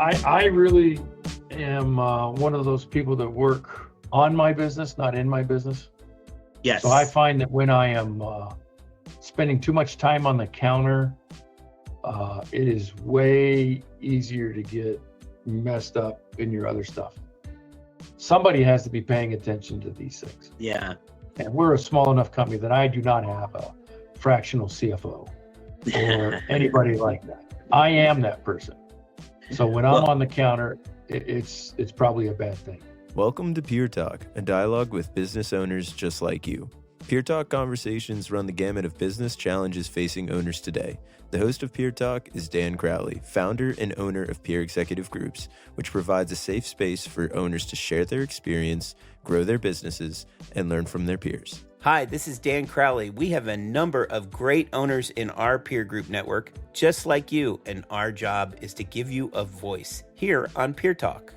I really am one of those people that work on my business, not in my business. Yes. So I find that when I am spending too much time on the counter, it is way easier to get messed up in your other stuff. Somebody has to be paying attention to these things. Yeah. And we're a small enough company that I do not have a fractional CFO or anybody like that. I am that person. So when I'm on the counter, it's probably a bad thing. Welcome to Peer Talk, a dialogue with business owners just like you. Peer Talk conversations run the gamut of business challenges facing owners today. The host of Peer Talk is Dan Crowley, founder and owner of Peer Executive Groups, which provides a safe space for owners to share their experience, grow their businesses, and learn from their peers. Hi, this is Dan Crowley. We have a number of great owners in our peer group network, just like you, and our job is to give you a voice here on Peer Talk.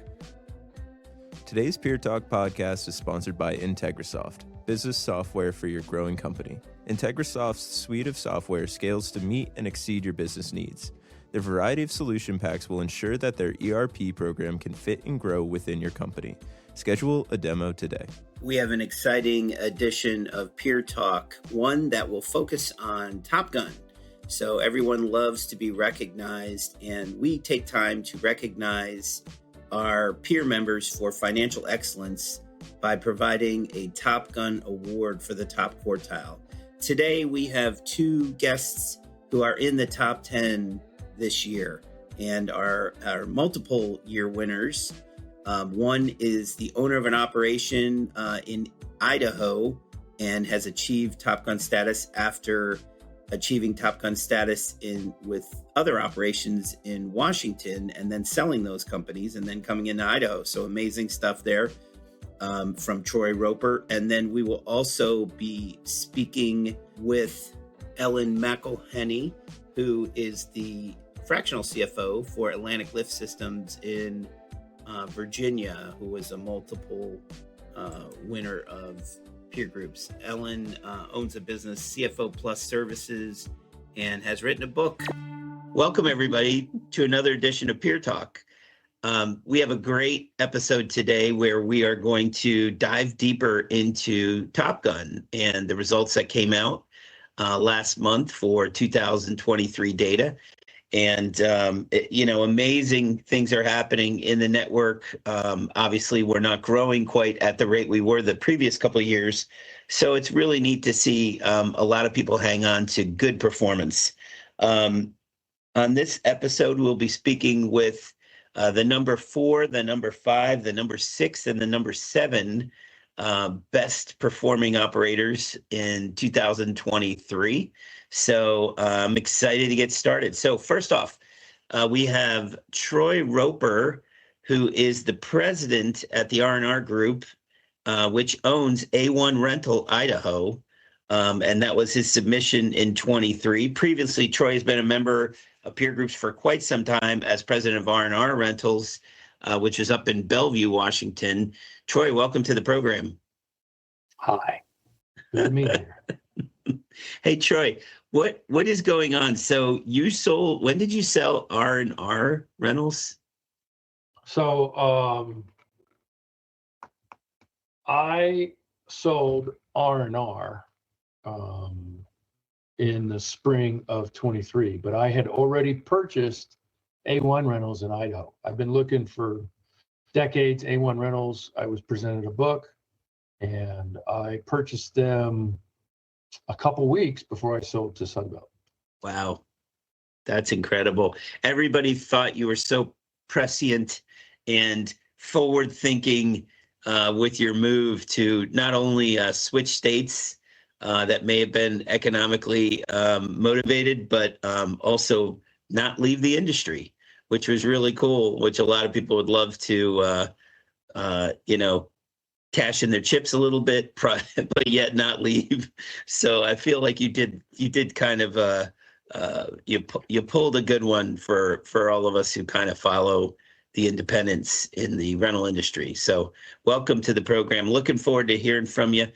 Today's Peer Talk podcast is sponsored by Integrasoft, business software for your growing company. Integrasoft's suite of software scales to meet and exceed your business needs. Their variety of solution packs will ensure that their ERP program can fit and grow within your company. Schedule a demo today. We have an exciting edition of Peer Talk, one that will focus on Top Gun. So everyone loves to be recognized, and we take time to recognize our peer members for financial excellence by providing a Top Gun award for the top quartile. Today, we have two guests who are in the top 10 this year and are multiple year winners. One is the owner of an operation in Idaho and has achieved Top Gun status after achieving Top Gun status with other operations in Washington and then selling those companies and then coming into Idaho. So amazing stuff there from Troy Roper. And then we will also be speaking with Ellen McIlhenny, who is the fractional CFO for Atlantic Lift Systems in Virginia, who was a multiple winner of peer groups. Ellen owns a business, CFO Plus Services, and has written a book. Welcome, everybody, to another edition of Peer Talk. We have a great episode today where we are going to dive deeper into Top Gun and the results that came out last month for 2023 data. And, amazing things are happening in the network. Obviously, we're not growing quite at the rate we were the previous couple of years. So it's really neat to see a lot of people hang on to good performance. On this episode, we'll be speaking with the number 4, the number 5, the number 6, and the number 7 best performing operators in 2023. So I'm excited to get started. So first off, we have Troy Roper, who is the president at the R&R Group, which owns A1 Rental Idaho. And that was his submission in 23. Previously, Troy has been a member of peer groups for quite some time as president of R&R Rentals, which is up in Bellevue, Washington. Troy, welcome to the program. Hi. Good to meet you. Hey, Troy, what is going on? So when did you sell R&R Rentals? So I sold R&R in the spring of 23, but I had already purchased A1 Rentals in Idaho. I've been looking for decades, A1 Rentals. I was presented a book and I purchased them a couple weeks before I sold to Sunbelt. Wow, that's incredible. Everybody thought you were so prescient and forward-thinking with your move to not only switch states that may have been economically motivated, but also not leave the industry, which was really cool, which a lot of people would love to, cash in their chips a little bit, but yet not leave. So I feel like you did kind of you pulled a good one for all of us who kind of follow the independence in the rental industry. So welcome to the program. Looking forward to hearing from you.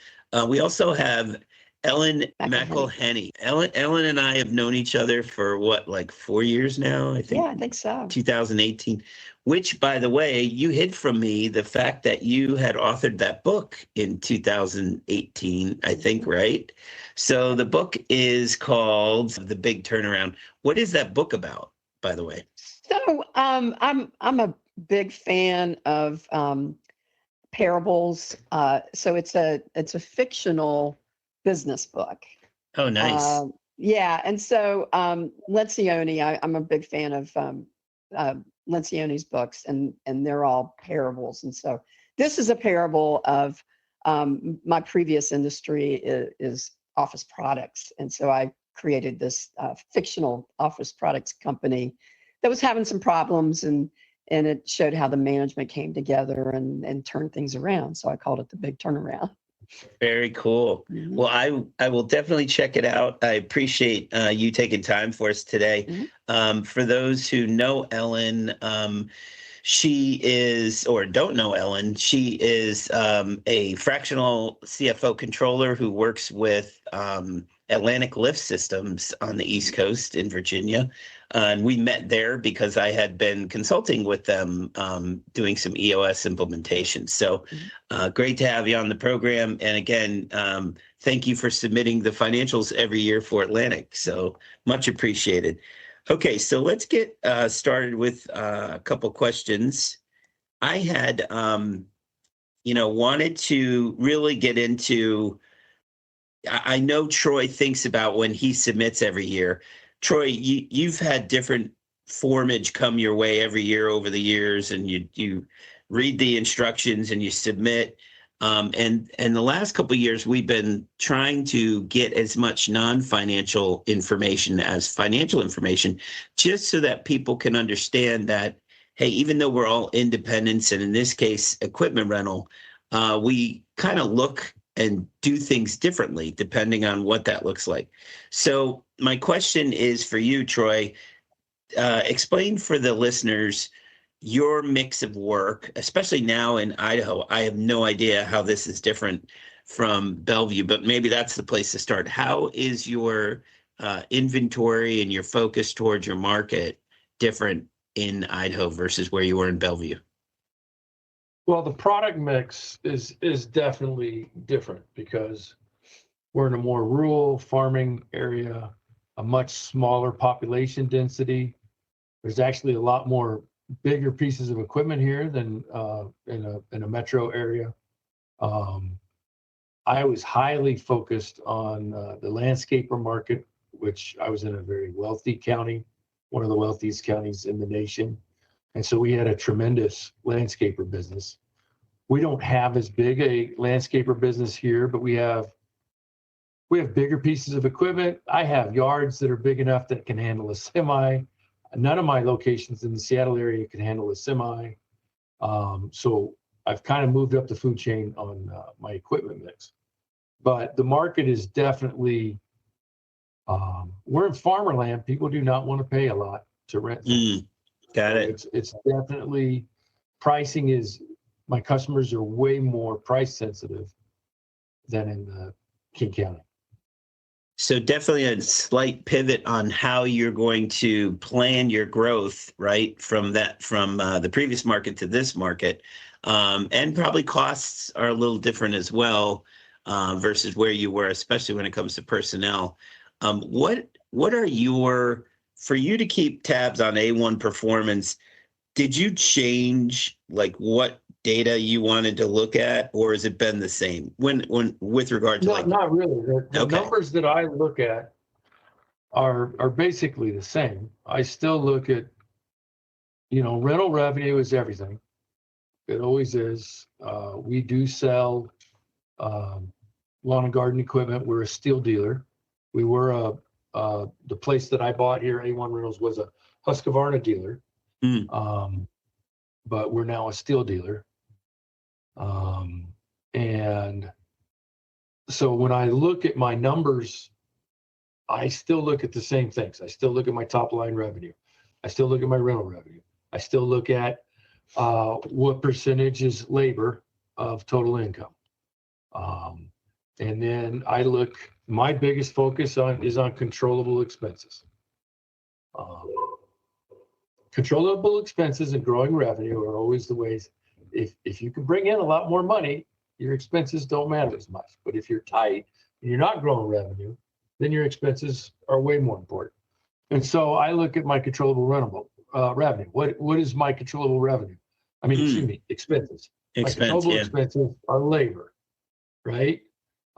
We also have Ellen McIlhenny. Ellen and I have known each other for what, like 4 years now? I think. Yeah, I think so. 2018, which, by the way, you hid from me the fact that you had authored that book in 2018, I think, right? So the book is called The Big Turnaround. What is that book about, by the way? So I'm a big fan of parables. So it's a fictional business book. Oh, nice. Yeah, and so Lencioni, I'm a big fan of Lencioni's books, and they're all parables. And so this is a parable of my previous industry is office products, and so I created this fictional office products company that was having some problems, and it showed how the management came together and turned things around. So I called it The Big Turnaround. Very cool. Mhm. Well, I will definitely check it out. I appreciate you taking time for us today. For those who know Ellen, she is, or don't know Ellen, she is a fractional CFO controller who works with Atlantic Lift Systems on the East Coast in Virginia. And we met there because I had been consulting with them doing some EOS implementations. So great to have you on the program. And again, thank you for submitting the financials every year for Atlantic. So much appreciated. Okay, so let's get started with a couple questions. I had, wanted to really get into, I know Troy thinks about when he submits every year. Troy, you've had different formage come your way every year over the years, and you read the instructions and you submit. And the last couple of years, we've been trying to get as much non-financial information as financial information, just so that people can understand that, hey, even though we're all independents, and in this case, equipment rental, we kind of look and do things differently depending on what that looks like. So my question is for you, Troy. Explain for the listeners your mix of work, especially now in Idaho. I have no idea how this is different from Bellevue, but maybe that's the place to start. How is your inventory and your focus towards your market different in Idaho versus where you were in Bellevue? Well, the product mix is definitely different because we're in a more rural farming area, a much smaller population density. There's actually a lot more bigger pieces of equipment here than in a metro area. I was highly focused on the landscaper market, which I was in a very wealthy county, one of the wealthiest counties in the nation. And so we had a tremendous landscaper business. We don't have as big a landscaper business here, but we have bigger pieces of equipment. I have yards that are big enough that can handle a semi. None of my locations in the Seattle area can handle a semi. So I've kind of moved up the food chain on my equipment mix. But the market is definitely, we're in farmer land. People do not want to pay a lot to rent. Got it. It's definitely, pricing is, my customers are way more price sensitive than in King County. So definitely a slight pivot on how you're going to plan your growth, right? From the previous market to this market. And probably costs are a little different as well versus where you were, especially when it comes to personnel. What are for you to keep tabs on A1 performance, did you change like what data you wanted to look at, or has it been the same when with regard to Not really. The numbers that I look at are basically the same. I still look at, rental revenue is everything. It always is. We do sell lawn and garden equipment. We're a steel dealer. We were the place that I bought here, A1 Rentals, was a Husqvarna dealer. But we're now a steel dealer. And so when I look at my numbers, I still look at the same things. I still look at my top line revenue. I still look at my rental revenue. I still look at what percentage is labor of total income. And then my biggest focus is on controllable expenses. Controllable expenses and growing revenue are always the ways. If you can bring in a lot more money, your expenses don't matter as much. But if you're tight and you're not growing revenue, then your expenses are way more important. And so I look at my controllable revenue. What is my controllable revenue? Excuse me, expenses. My controllable expenses are labor, right?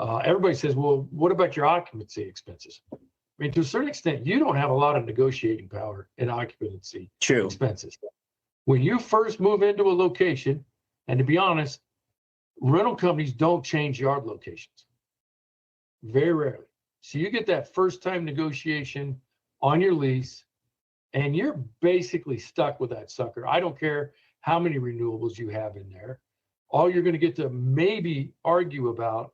Everybody says, well, what about your occupancy expenses? To a certain extent, you don't have a lot of negotiating power in occupancy expenses. When you first move into a location, and to be honest, rental companies don't change yard locations. Very rarely. So you get that first time negotiation on your lease, and you're basically stuck with that sucker. I don't care how many renewables you have in there. All you're going to get to maybe argue about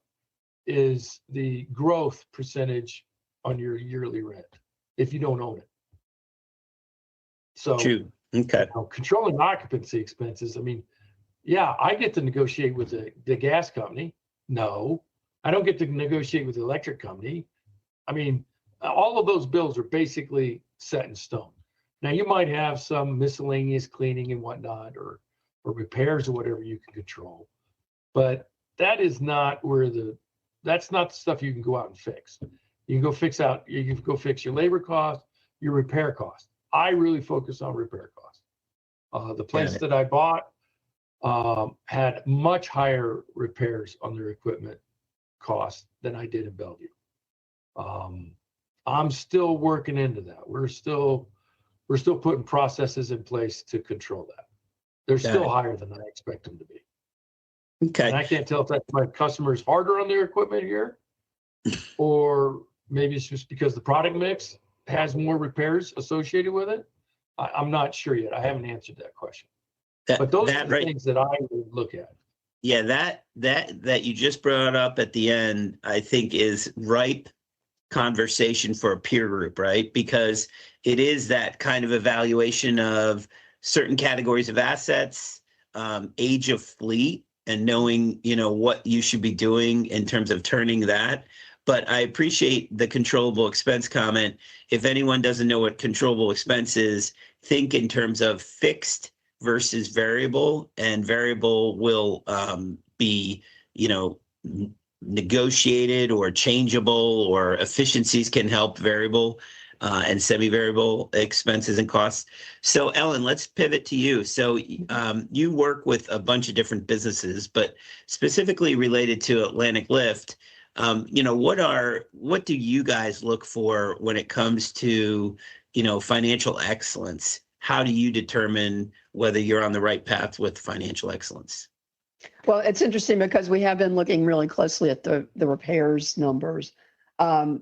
is the growth percentage on your yearly rent if you don't own it. So okay. Controlling occupancy expenses, I get to negotiate with the gas company. No, I don't get to negotiate with the electric company. All of those bills are basically set in stone. Now you might have some miscellaneous cleaning and whatnot, or repairs or whatever you can control, but that is not that's not the stuff you can go out and fix. You can go fix your labor cost, your repair cost. I really focus on repair costs. The place that I bought had much higher repairs on their equipment cost than I did in Bellevue. I'm still working into that. We're still putting processes in place to control that. They're still higher than I expect them to be. Okay. And I can't tell if that's my customers harder on their equipment here, or maybe it's just because the product mix has more repairs associated with it. I'm not sure yet. I haven't answered that question. But those are the things that I would look at. Yeah, that you just brought up at the end, I think is ripe conversation for a peer group, right? Because it is that kind of evaluation of certain categories of assets, age of fleet, and knowing, what you should be doing in terms of turning that. But I appreciate the controllable expense comment. If anyone doesn't know what controllable expense is, think in terms of fixed versus variable, and variable will be, negotiated or changeable, or efficiencies can help variable and semi-variable expenses and costs. So Ellen, let's pivot to you. So you work with a bunch of different businesses, but specifically related to Atlantic Lift, what do you guys look for when it comes to, financial excellence? How do you determine whether you're on the right path with financial excellence? Well, it's interesting because we have been looking really closely at the repairs numbers,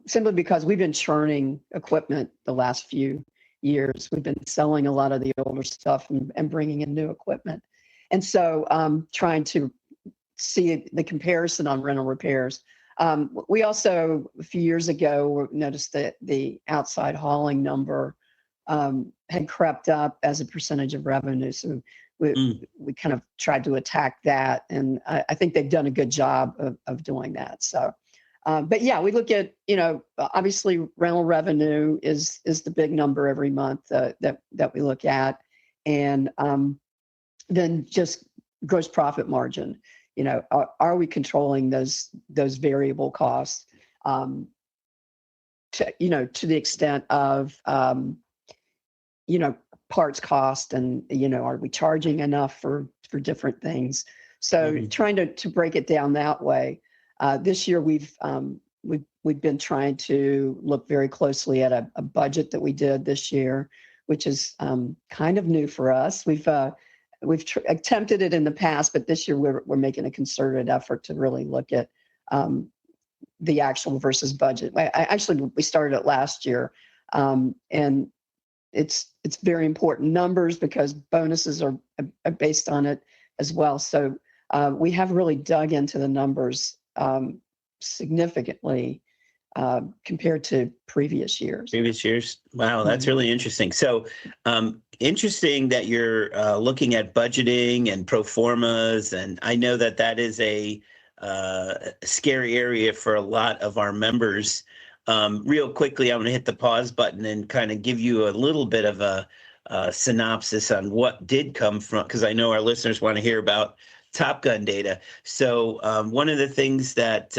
simply because we've been churning equipment the last few years. We've been selling a lot of the older stuff and bringing in new equipment. And so trying to see the comparison on rental repairs. We also, a few years ago, noticed that the outside hauling number had crept up as a percentage of revenue. So we kind of tried to attack that. And I think they've done a good job of doing that. So, but yeah, we look at, obviously rental revenue is the big number every month that we look at. And then just gross profit margin. Are we controlling those variable costs to the extent of, parts cost, and, are we charging enough for different things? So trying to break it down that way. This year we've been trying to look very closely at a budget that we did this year, which is kind of new for us. We've attempted it in the past, but this year we're making a concerted effort to really look at the actual versus budget. We started it last year, and it's very important numbers because bonuses are based on it as well. So we have really dug into the numbers significantly compared to previous years. Wow, that's really interesting. So interesting that you're looking at budgeting and pro formas. And I know that is a scary area for a lot of our members. Real quickly, I'm going to hit the pause button and kind of give you a little bit of a synopsis on what did come from, because I know our listeners want to hear about Top Gun data. So one of the things that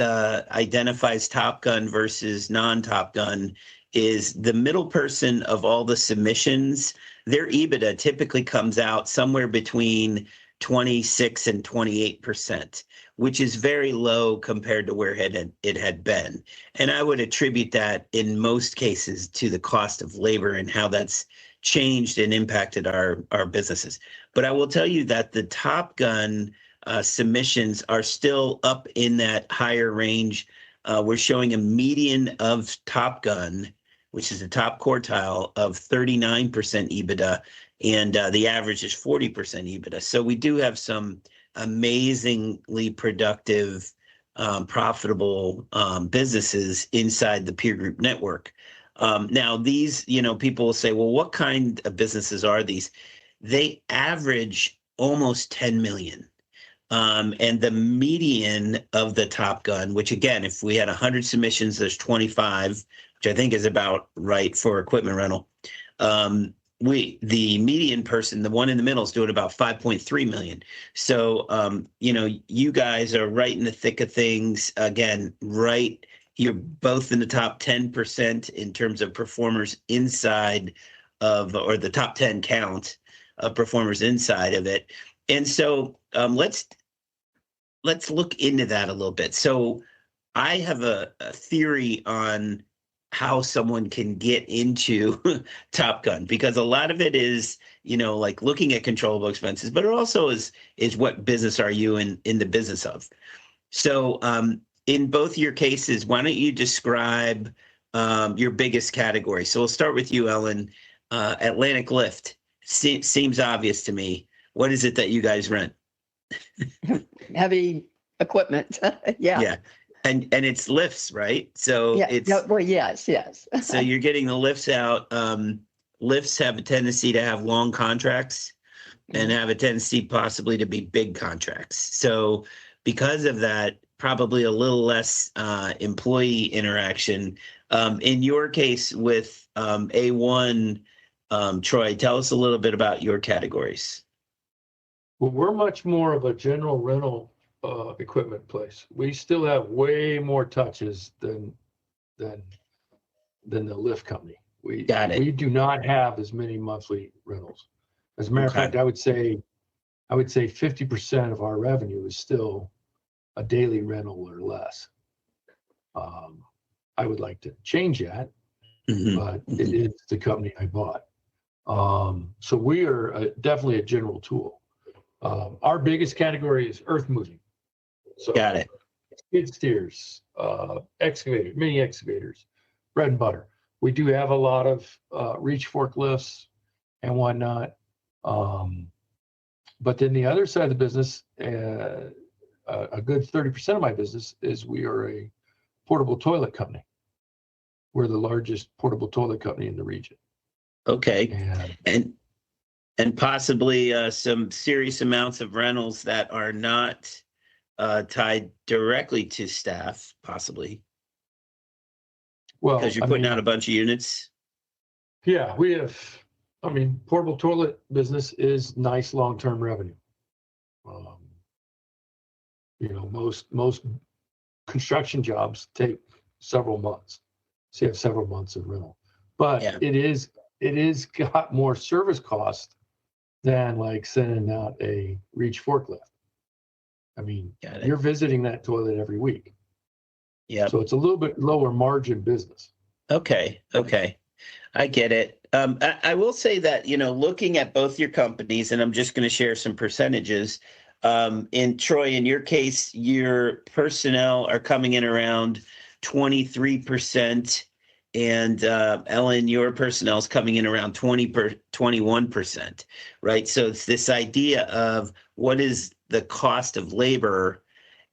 identifies Top Gun versus non-Top Gun is the middle person of all the submissions. Their EBITDA typically comes out somewhere between 26 and 28%, which is very low compared to where it had been. And I would attribute that in most cases to the cost of labor and how that's changed and impacted our businesses. But I will tell you that the Top Gun submissions are still up in that higher range. We're showing a median of Top Gun, which is the top quartile, of 39% EBITDA, and the average is 40% EBITDA. So we do have some amazingly productive, profitable businesses inside the peer group network. Now, these, people will say, well, what kind of businesses are these? They average almost 10 million. And the median of the Top Gun, which again, if we had 100 submissions, there's 25, which I think is about right for equipment rental. The median person, the one in the middle, is doing about 5.3 million. So, you guys are right in the thick of things. Again, right, you're both in the top 10% in terms of performers inside of, or the top 10 count of performers inside of it. And so let's look into that a little bit. So I have a theory on how someone can get into Top Gun, because a lot of it is, like looking at controllable expenses, but it also is what business are you in the business of? So in both your cases, why don't you describe your biggest category? So we'll start with you, Ellen. Atlantic Lift seems obvious to me. What is it that you guys rent? Heavy equipment. Yeah. Yeah. And it's lifts, right? So Yeah. it's Well, yes. so you're getting the lifts out. Lifts have a tendency to have long contracts and have a tendency possibly to be big contracts. So because of that, probably a little less employee interaction. In your case with A1, Troy, tell us a little bit about your categories. Well, we're much more of a general rental equipment place. We still have way more touches than the lift company. Got it. We do not have as many monthly rentals. As a matter of fact, I would say 50% of our revenue is still a daily rental or less. I would like to change that, but it is the company I bought. So we are definitely a general tool. Our biggest category is earth moving. So got it. Skid steers, excavators, mini excavators, bread and butter. We do have a lot of reach forklifts and whatnot. But then the other side of the business, a good 30% of my business is we are a portable toilet company. We're the largest portable toilet company in the region. Okay. And possibly some serious amounts of rentals that are not tied directly to staff, possibly. Well, because you're putting out a bunch of units. Yeah, we have. Portable toilet business is nice long-term revenue. Most construction jobs take several months. So you have several months of rental, but it is got more service cost than like sending out a reach forklift. You're visiting that toilet every week. Yeah. So it's a little bit lower margin business. Okay. I get it. I will say that, looking at both your companies, and I'm just going to share some percentages. In Troy, in your case, your personnel are coming in around 23%. And Ellen, your personnel is coming in around 21%, right? So it's this idea of what is the cost of labor,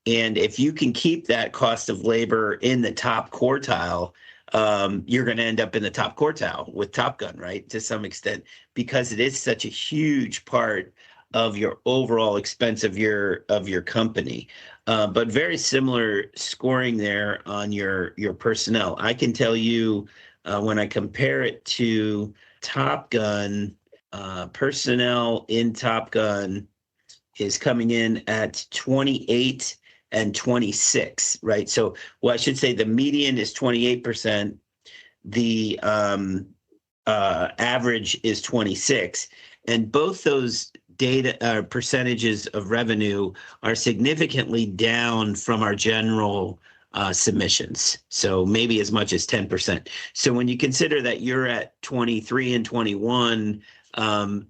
and if you can keep that cost of labor in the top quartile, you're going to end up in the top quartile with Top Gun, right? To some extent, because it is such a huge part of your overall expense of your company. But very similar scoring there on your personnel. I can tell you when I compare it to Top Gun, personnel in Top Gun is coming in at 28 and 26, right? So, well, I should say the median is 28%. The average is 26, and both those data percentages of revenue are significantly down from our general submissions. So maybe as much as 10%. So when you consider that you're at 23 and 21,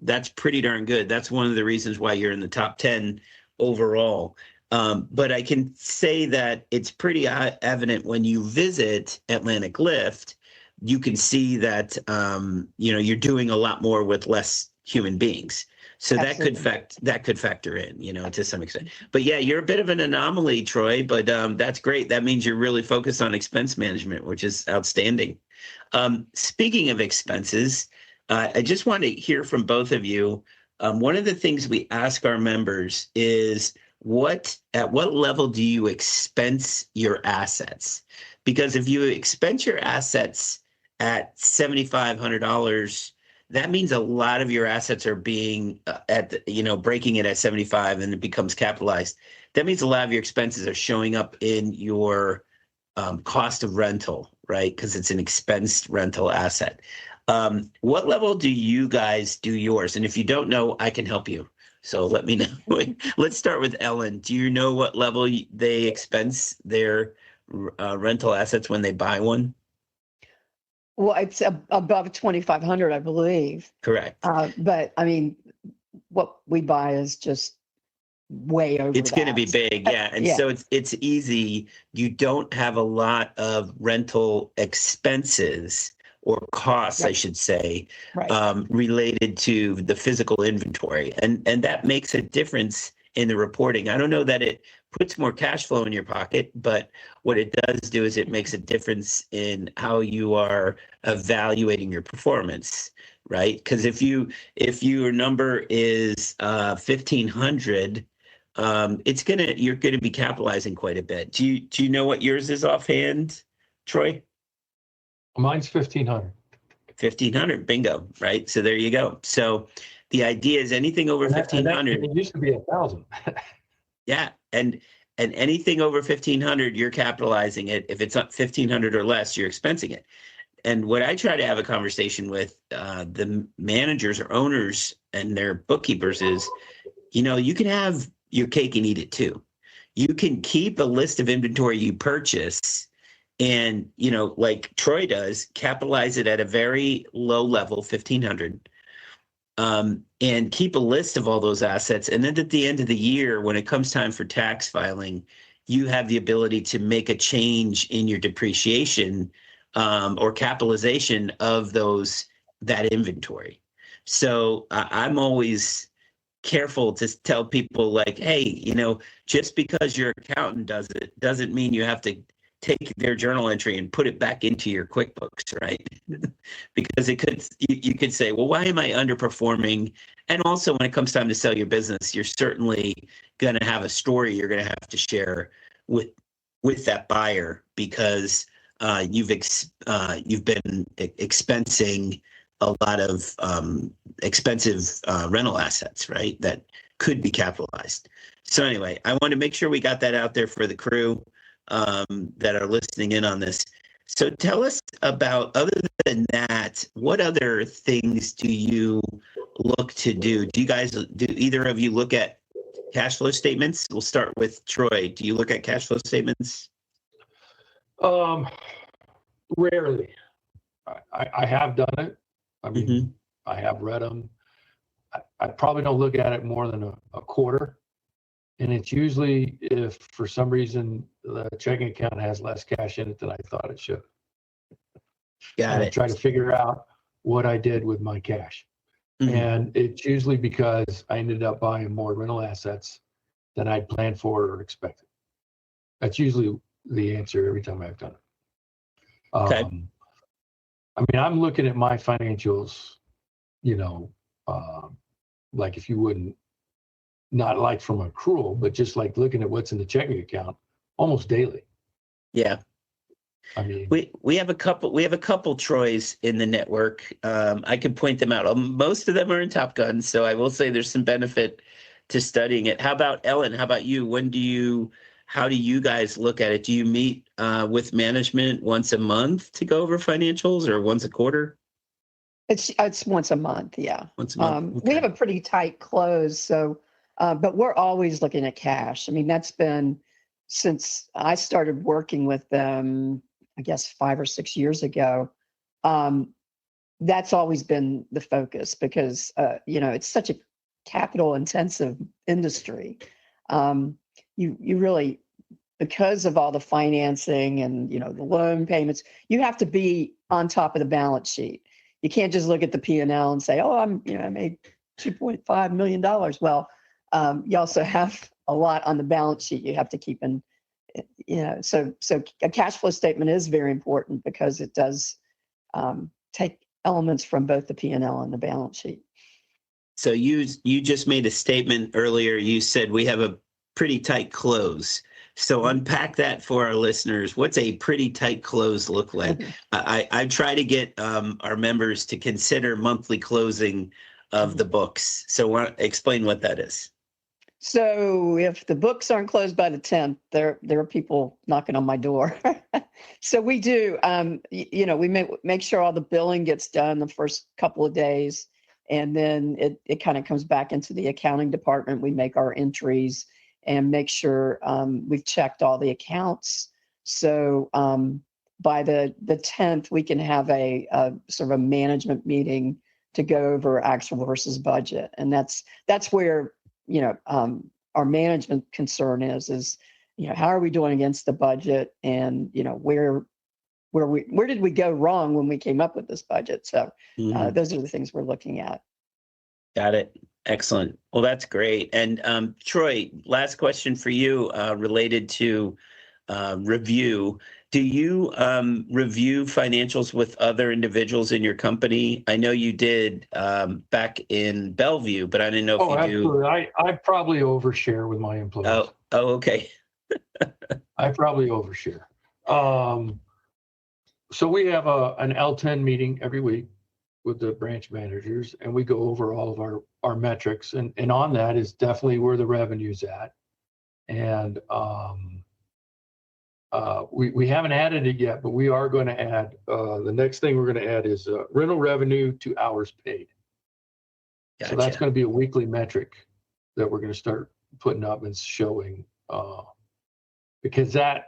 that's pretty darn good. That's one of the reasons why you're in the top 10 overall. But I can say that it's pretty evident when you visit Atlantic Lift, you can see that you're doing a lot more with less human beings. So Absolutely. that could factor in, to some extent. But yeah, you're a bit of an anomaly, Troy, but that's great. That means you're really focused on expense management, which is outstanding. Speaking of expenses, I just want to hear from both of you. One of the things we ask our members is at what level do you expense your assets? Because if you expense your assets at $7,500, that means a lot of your assets are being breaking it at 75 and it becomes capitalized. That means a lot of your expenses are showing up in your cost of rental, right? Because it's an expensed rental asset. What level do you guys do yours? And if you don't know, I can help you. So let me know. Let's start with Ellen. Do you know what level they expense their rental assets when they buy one? Well, it's above 2,500, I believe. Correct. But I mean, what we buy is just way over. It's going to be big, yeah. And so it's easy. You don't have a lot of rental expenses or costs, right, I should say, right, related to the physical inventory, and that makes a difference in the reporting. I don't know that it puts more cash flow in your pocket, but what it does do is it makes a difference in how you are evaluating your performance, right? Because if your number is 1,500, you're gonna be capitalizing quite a bit. Do you know what yours is offhand, Troy? Mine's 1,500. 1,500, bingo, right? So there you go. So the idea is anything over 1,500. It used to be 1,000. Yeah, and anything over 1,500, you're capitalizing it. If it's not 1,500 or less, you're expensing it. And what I try to have a conversation with the managers or owners and their bookkeepers is, you can have your cake and eat it too. You can keep a list of inventory you purchase and, like Troy does, capitalize it at a very low level, 1,500. And keep a list of all those assets. And then at the end of the year, when it comes time for tax filing, you have the ability to make a change in your depreciation or capitalization of that inventory. So I'm always careful to tell people like, hey, just because your accountant does it doesn't mean you have to take their journal entry and put it back into your QuickBooks, right? Because you could say, well, why am I underperforming? And also when it comes time to sell your business, you're certainly going to have a story you're going to have to share with that buyer because you've been expensing a lot of expensive rental assets, right? That could be capitalized. So anyway, I want to make sure we got that out there for the crew that are listening in on this. So tell us about, other than that, what other things do you look to do? Do either of you look at cash flow statements? We'll start with Troy. Do you look at cash flow statements? Rarely. I have done it. I mean, Mm-hmm. I have read them. I probably don't look at it more than a quarter. And it's usually if for some reason the checking account has less cash in it than I thought it should. Got it. I try to figure out what I did with my cash. Mm-hmm. And it's usually because I ended up buying more rental assets than I'd planned for or expected. That's usually the answer every time I've done it. Okay. I mean, I'm looking at my financials, like if you wouldn't not like from accrual, but just like looking at what's in the checking account almost daily. Yeah. I mean, we have a couple Troys in the network. I can point them out. Most of them are in Top Gun, so I will say there's some benefit to studying it. How about Ellen? How about you? How do you guys look at it? Do you meet with management once a month to go over financials, or once a quarter? It's once a month, yeah. Once a month. We Okay. have a pretty tight close, so but we're always looking at cash. I mean, that's been since I started working with them, I guess 5 or 6 years ago. That's always been the focus because it's such a capital intensive industry. You really, because of all the financing and the loan payments, you have to be on top of the balance sheet. You can't just look at the P&L and say, "Oh, I made $2.5 million." Well, you also have a lot on the balance sheet you have to keep in. So a cash flow statement is very important because it does take elements from both the P&L and the balance sheet. So you just made a statement earlier. You said we have a pretty tight close. So unpack that for our listeners. What's a pretty tight close look like? I try to get our members to consider monthly closing of the books. So explain what that is. So if the books aren't closed by the 10th, there are people knocking on my door. So we do, we make sure all the billing gets done the first couple of days, and then it kind of comes back into the accounting department. We make our entries and make sure we've checked all the accounts. So by the 10th, we can have a sort of a management meeting to go over actual versus budget, and that's where our management concern is how are we doing against the budget, and where did we go wrong when we came up with this budget? So those are the things we're looking at. Got it. Excellent. Well, that's great. And Troy, last question for you related to review. Do you review financials with other individuals in your company? I know you did back in Bellevue, but I didn't know if you absolutely. do. I probably overshare with my employees. Oh, okay. I probably overshare. So we have an L10 meeting every week with the branch managers, and we go over all of our metrics, and on that is definitely where the revenue's at. And we haven't added it yet, but we are going to add, the next thing we're going to add is rental revenue to hours paid. Gotcha. So that's going to be a weekly metric that we're going to start putting up and showing, because that,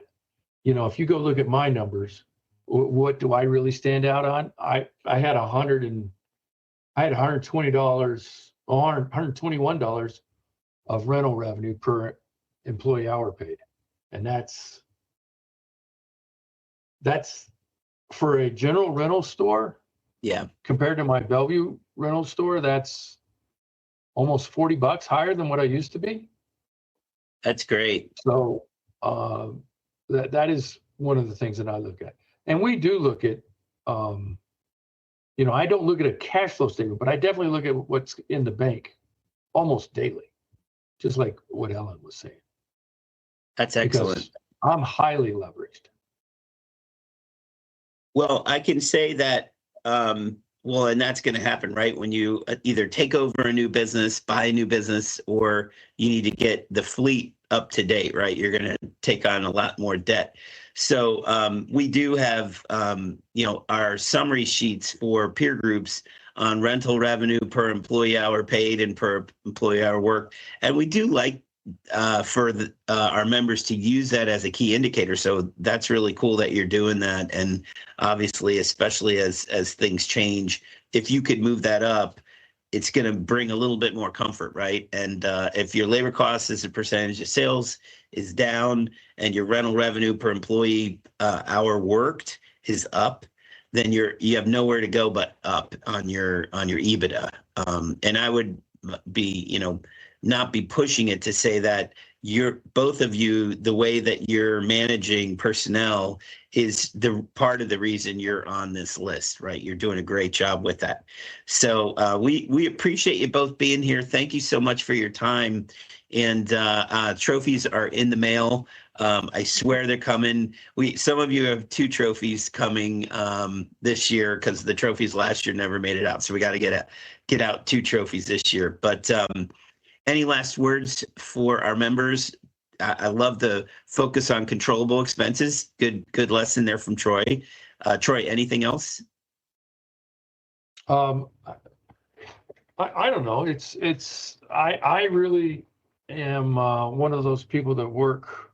if you go look at my numbers, what do I really stand out on? I had $121 of rental revenue per employee hour paid, and that's for a general rental store. Yeah. Compared to my Bellevue rental store, that's almost $40 higher than what I used to be. That's great. So that is one of the things that I look at. And we do look at, I don't look at a cash flow statement, but I definitely look at what's in the bank almost daily, just like what Ellen was saying. That's excellent. Because I'm highly leveraged. Well, I can say that, and that's going to happen, right? When you either take over a new business, buy a new business, or you need to get the fleet up to date, right? You're going to take on a lot more debt. So we do have, our summary sheets for peer groups on rental revenue per employee hour paid and per employee hour worked. And we do like for our members to use that as a key indicator. So that's really cool that you're doing that. And obviously, especially as things change, if you could move that up, it's going to bring a little bit more comfort, right? And if your labor cost as a percentage of sales is down and your rental revenue per employee hour worked is up, then you have nowhere to go but up on your EBITDA. And I would be, not be pushing it to say that you're both of you, the way that you're managing personnel is the part of the reason you're on this list, right? You're doing a great job with that. So we appreciate you both being here. Thank you so much for your time. And trophies are in the mail. I swear they're coming. Some of you have 2 trophies coming this year because the trophies last year never made it out. So we got to get out 2 trophies this year. But any last words for our members? I love the focus on controllable expenses. Good lesson there from Troy. Troy, anything else? I don't know. I really am one of those people that work.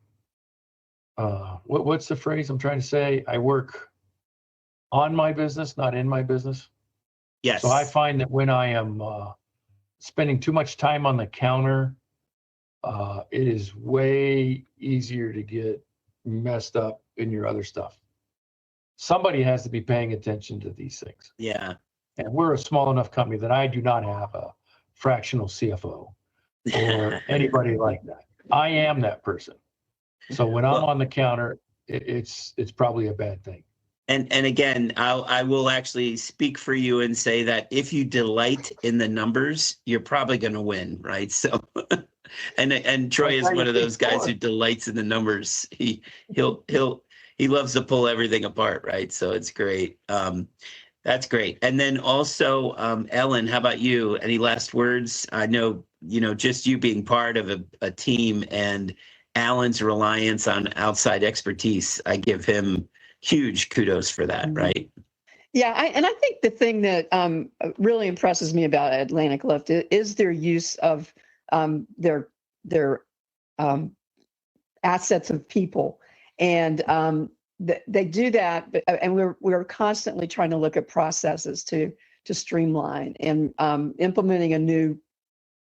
What's the phrase I'm trying to say? I work on my business, not in my business. Yes. So I find that when I am spending too much time on the counter, it is way easier to get messed up in your other stuff. Somebody has to be paying attention to these things. Yeah. And we're a small enough company that I do not have a fractional CFO or anybody like that. I am that person. So when I'm on the counter, it's probably a bad thing. And again, I will actually speak for you and say that if you delight in the numbers, you're probably going to win, right? So, and Troy is one of those guys who delights in the numbers. He loves to pull everything apart, right? So it's great. That's great. And then also, Ellen, how about you? Any last words? I know, just you being part of a team and Alan's reliance on outside expertise, I give him huge kudos for that, right? Yeah, I think the thing that really impresses me about Atlantic Lift is their use of their assets of people, and they do that. And we're constantly trying to look at processes to streamline and implementing a new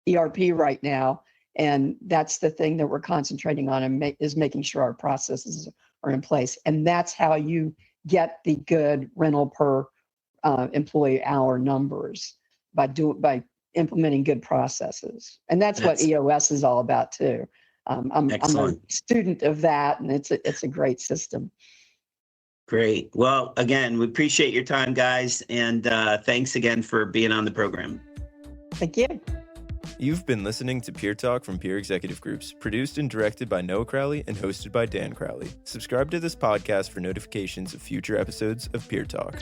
ERP right now, and that's the thing that we're concentrating on and is making sure our processes are in place. And that's how you get the good rental per employee hour numbers, by implementing good processes. And that's what EOS is all about too. I'm a student of that, and it's a great system. Great. Well, again, we appreciate your time, guys, and thanks again for being on the program. Thank you. You've been listening to Peer Talk from Peer Executive Groups, produced and directed by Noah Crowley and hosted by Dan Crowley. Subscribe to this podcast for notifications of future episodes of Peer Talk.